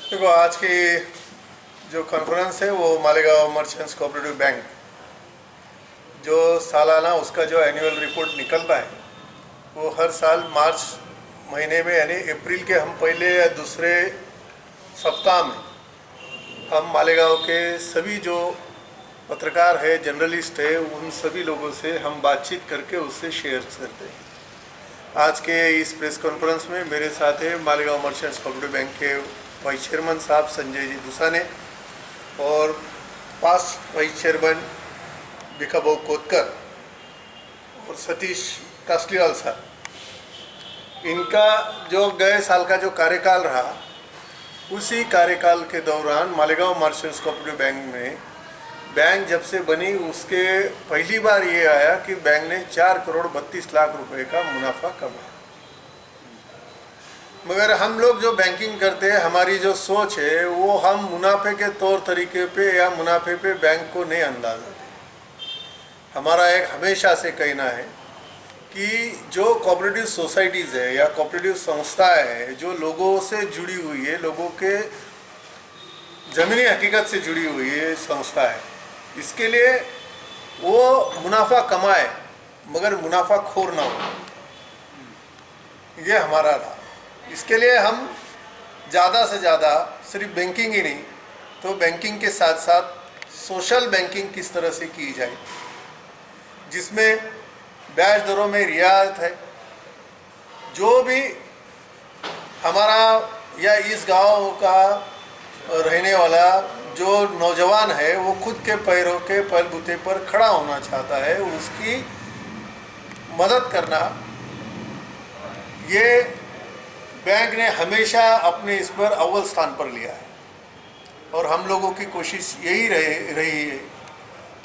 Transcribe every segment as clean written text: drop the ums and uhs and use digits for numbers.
देखो, आज की जो कॉन्फ्रेंस है वो मालेगांव मर्चेंट्स कोऑपरेटिव बैंक जो सालाना उसका जो एनुअल रिपोर्ट निकलता है वो हर साल मार्च महीने में यानी अप्रैल के हम पहले या दूसरे सप्ताह में हम मालेगांव के सभी जो पत्रकार है, जर्नलिस्ट है, उन सभी लोगों से हम बातचीत करके उससे शेयर करते हैं। आज के इस प्रेस कॉन्फ्रेंस में मेरे साथ है मालेगांव मर्चेंट्स कोऑपरेटिव बैंक के वाइस चेयरमैन साहब संजय जी दुसाने और पास्ट वाइस चेयरमैन भिखाभाऊ कोतकर और सतीश कासलीवाल साहब। इनका जो गए साल का जो कार्यकाल रहा, उसी कार्यकाल के दौरान मालेगांव मर्चेंट्स कोऑपरेटिव बैंक में बैंक जब से बनी उसके पहली बार ये आया कि बैंक ने 4 करोड़ 32 लाख रुपए का मुनाफा कमाया। मगर हम लोग जो बैंकिंग करते हैं, हमारी जो सोच है वो हम मुनाफे के तौर तरीके पे या मुनाफे पे बैंक को नहीं अंदाज़ आते। हमारा एक हमेशा से कहना है कि जो कोऑपरेटिव सोसाइटीज़ है या कोऑपरेटिव संस्थाएं है जो लोगों से जुड़ी हुई है, लोगों के ज़मीनी हकीकत से जुड़ी हुई है संस्था है, इसके लिए वो मुनाफा कमाए मगर मुनाफा खोर ना हो, ये हमारा रहा। इसके लिए हम ज़्यादा से ज़्यादा सिर्फ बैंकिंग ही नहीं तो बैंकिंग के साथ साथ सोशल बैंकिंग किस तरह से की जाए, जिसमें ब्याज दरों में रियायत है। जो भी हमारा या इस गांव का रहने वाला जो नौजवान है वो खुद के पैरों के बलबूते पर खड़ा होना चाहता है, उसकी मदद करना, ये बैंक ने हमेशा अपने इस पर अव्वल स्थान पर लिया है। और हम लोगों की कोशिश यही रही है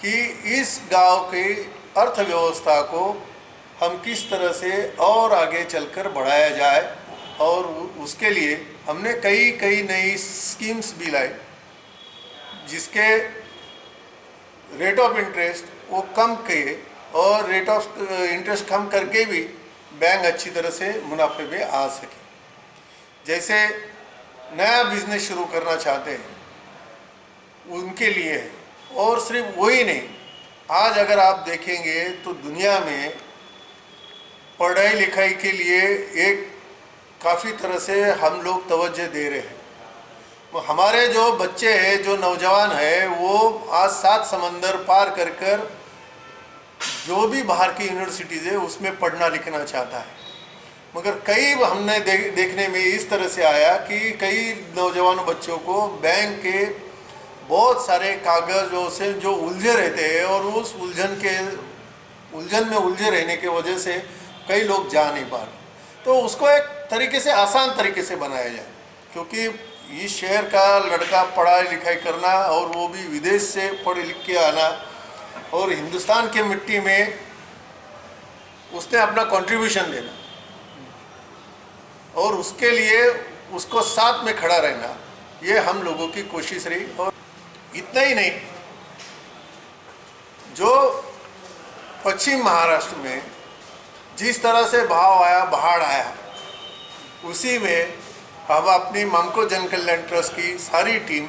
कि इस गांव की अर्थव्यवस्था को हम किस तरह से और आगे चलकर बढ़ाया जाए, और उसके लिए हमने कई नई स्कीम्स भी लाई जिसके रेट ऑफ इंटरेस्ट वो कम किए और रेट ऑफ इंटरेस्ट कम करके भी बैंक अच्छी तरह से मुनाफे में आ सके। जैसे नया बिजनेस शुरू करना चाहते हैं उनके लिए है, और सिर्फ वही नहीं, आज अगर आप देखेंगे तो दुनिया में पढ़ाई लिखाई के लिए एक काफ़ी तरह से हम लोग तवज्जो दे रहे हैं। हमारे जो बच्चे हैं, जो नौजवान है, वो आज 7 समंदर पार कर जो भी बाहर की यूनिवर्सिटीज़ है उसमें पढ़ना लिखना चाहता है। मगर कई हमने देखने में इस तरह से आया कि कई नौजवान बच्चों को बैंक के बहुत सारे कागज़ों से जो उलझे रहते हैं और उस उलझन में उलझे रहने के वजह से कई लोग जा नहीं पा रहे। तो उसको एक तरीके से आसान तरीके से बनाया जाए, क्योंकि इस शहर का लड़का पढ़ाई लिखाई करना और वो भी विदेश से पढ़ लिख के आना और हिंदुस्तान के मिट्टी में उसने अपना कंट्रीब्यूशन देना और उसके लिए उसको साथ में खड़ा रहना, ये हम लोगों की कोशिश रही। और इतना ही नहीं, जो पश्चिम महाराष्ट्र में जिस तरह से बाढ़ आया, उसी में हम अपनी मामको जन कल्याण ट्रस्ट की सारी टीम,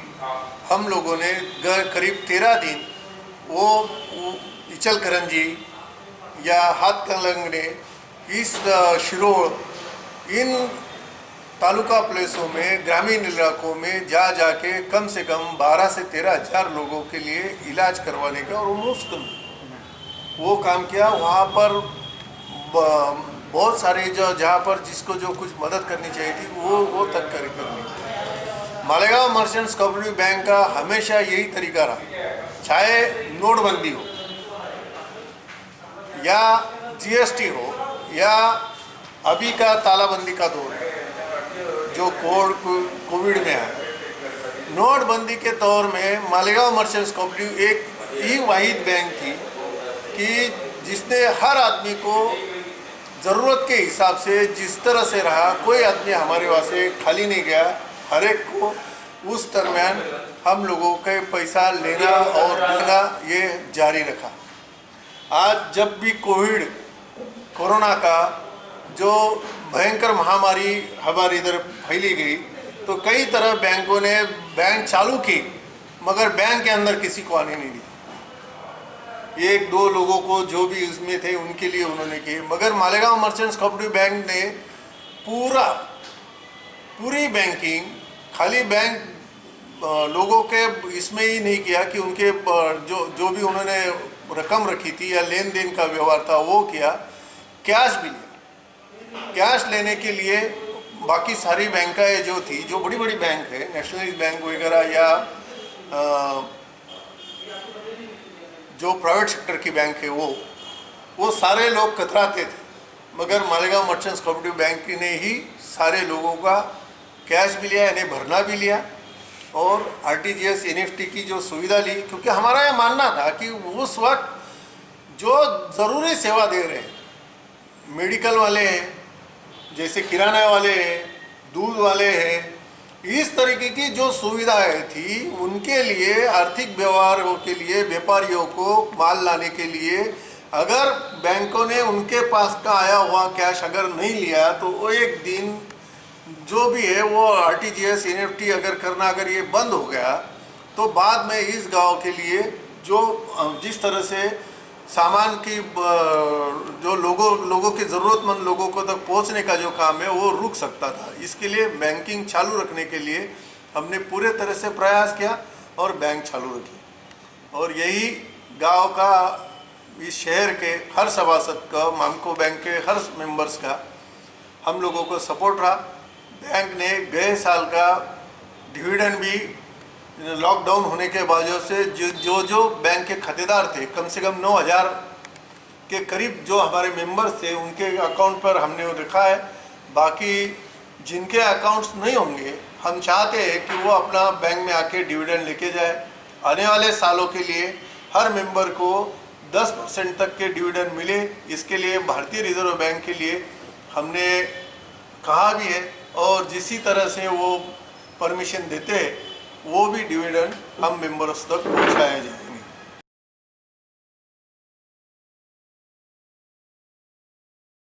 हम लोगों ने करीब 13 दिन वो इचलकरंजी या हाथकलंगने, इस शिरोळ, इन तालुका प्लेसों में, ग्रामीण इलाकों में जाके कम से कम 12 से 13 हज़ार लोगों के लिए इलाज करवाने का, और मुफ्त में वो काम किया। वहाँ पर बहुत सारे जहाँ पर जिसको जो कुछ मदद करनी चाहिए थी वो तक कर ली। मालेगांव मर्चेंट्स कोऑपरेटिव बैंक का हमेशा यही तरीका रहा, चाहे नोटबंदी हो या जीएसटी हो या अभी का तालाबंदी का दौर है जो कोविड में है। नोटबंदी के दौर में मालेगांव मर्चेंट्स कोऑपरेटिव एक ही वाहिद बैंक थी कि जिसने हर आदमी को ज़रूरत के हिसाब से जिस तरह से रहा, कोई आदमी हमारे वहाँ से खाली नहीं गया। हर एक को उस दरमियान हम लोगों के पैसा लेना और देना ये जारी रखा। आज जब भी कोरोना का जो भयंकर महामारी हमारी इधर फैली गई, तो कई तरह बैंकों ने बैंक चालू की, मगर बैंक के अंदर किसी को आने नहीं दिया। एक दो लोगों को जो भी उसमें थे उनके लिए उन्होंने किए, मगर मालेगांव मर्चेंट्स कोऑपरेटिव बैंक ने पूरी बैंकिंग खाली बैंक लोगों के इसमें ही नहीं किया कि उनके जो भी उन्होंने रकम रखी थी या लेन देन का व्यवहार था वो किया, कैश भी लिया। कैश लेने के लिए बाकी सारी बैंकें जो थी, जो बड़ी बड़ी बैंक है, नेशनलाइज बैंक वगैरह या जो प्राइवेट सेक्टर की बैंक है वो सारे लोग कतराते थे, मगर मालेगांव मर्चेंट्स कोऑपरेटिव बैंक ने ही सारे लोगों का कैश भी लिया, यानी भरना भी लिया, और आरटीजीएस एनईएफटी की जो सुविधा ली। क्योंकि हमारा यह मानना था कि उस वक्त जो ज़रूरी सेवा दे रहे हैं, मेडिकल वाले हैं, जैसे किराना वाले हैं, दूध वाले हैं, इस तरीके की जो सुविधाएं थी उनके लिए, आर्थिक व्यवहारों के लिए, व्यापारियों को माल लाने के लिए, अगर बैंकों ने उनके पास का आया हुआ कैश अगर नहीं लिया तो वो एक दिन जो भी है वो आरटीजीएस एनईएफटी अगर करना अगर ये बंद हो गया तो बाद में इस गांव के लिए जो जिस तरह से सामान की जो लोगों के ज़रूरतमंद लोगों को तक पहुंचने का जो काम है वो रुक सकता था। इसके लिए बैंकिंग चालू रखने के लिए हमने पूरे तरह से प्रयास किया और बैंक चालू रखी, और यही गांव का, इस शहर के हर सभासद का, मामको बैंक के हर मेंबर्स का हम लोगों को सपोर्ट रहा। बैंक ने गए साल का डिविडेंड भी लॉकडाउन होने के वजह से जो बैंक के खातेदार थे, कम से कम 9000 के करीब जो हमारे मेंबर्स थे, उनके अकाउंट पर हमने वो रखा है। बाकी जिनके अकाउंट्स नहीं होंगे, हम चाहते हैं कि वो अपना बैंक में आके डिविडेंड लेके जाए। आने वाले सालों के लिए हर मेंबर को 10% तक के डिविडेंड मिले, इसके लिए भारतीय रिजर्व बैंक के लिए हमने कहा भी है, और जिसी तरह से वो परमिशन देते हैं वो भी डिविडेंड हम मेंबर्स तक पहुँचाया जाए।